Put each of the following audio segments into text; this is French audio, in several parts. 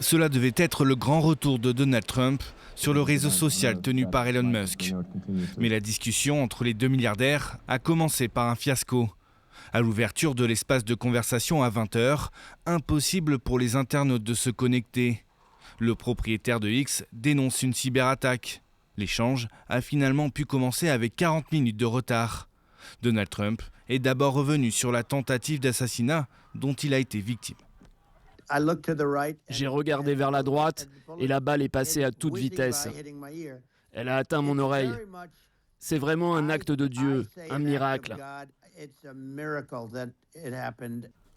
Cela devait être le grand retour de Donald Trump sur le réseau social tenu par Elon Musk. Mais la discussion entre les deux milliardaires a commencé par un fiasco. À l'ouverture de l'espace de conversation à 20h, impossible pour les internautes de se connecter. Le propriétaire de X dénonce une cyberattaque. L'échange a finalement pu commencer avec 40 minutes de retard. Donald Trump est d'abord revenu sur la tentative d'assassinat dont il a été victime. J'ai regardé vers la droite et la balle est passée à toute vitesse. Elle a atteint mon oreille. C'est vraiment un acte de Dieu, un miracle.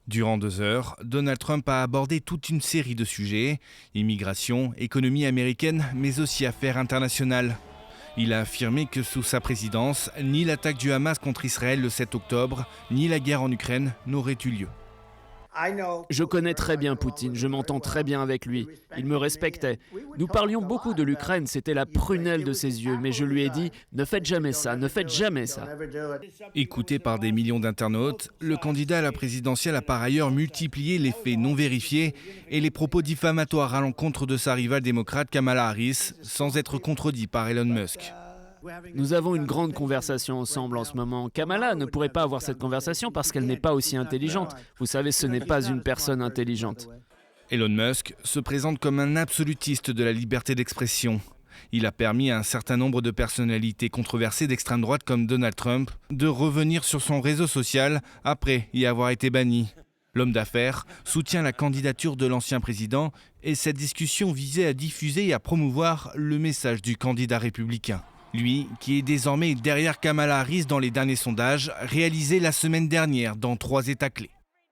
Durant 2 heures, Donald Trump a abordé toute une série de sujets, immigration, économie américaine, mais aussi affaires internationales. Il a affirmé que sous sa présidence, ni l'attaque du Hamas contre Israël le 7 octobre, ni la guerre en Ukraine n'auraient eu lieu. Je connais très bien Poutine, je m'entends très bien avec lui. Il me respectait. Nous parlions beaucoup de l'Ukraine, c'était la prunelle de ses yeux, mais je lui ai dit « Ne faites jamais ça, ne faites jamais ça ». Écouté par des millions d'internautes, le candidat à la présidentielle a par ailleurs multiplié les faits non vérifiés et les propos diffamatoires à l'encontre de sa rivale démocrate Kamala Harris, sans être contredit par Elon Musk. Nous avons une grande conversation ensemble en ce moment. Kamala ne pourrait pas avoir cette conversation parce qu'elle n'est pas aussi intelligente. Vous savez, ce n'est pas une personne intelligente. Elon Musk se présente comme un absolutiste de la liberté d'expression. Il a permis à un certain nombre de personnalités controversées d'extrême droite comme Donald Trump de revenir sur son réseau social après y avoir été banni. L'homme d'affaires soutient la candidature de l'ancien président et cette discussion visait à diffuser et à promouvoir le message du candidat républicain. Lui, qui est désormais derrière Kamala Harris dans les derniers sondages réalisés la semaine dernière dans 3 États clés.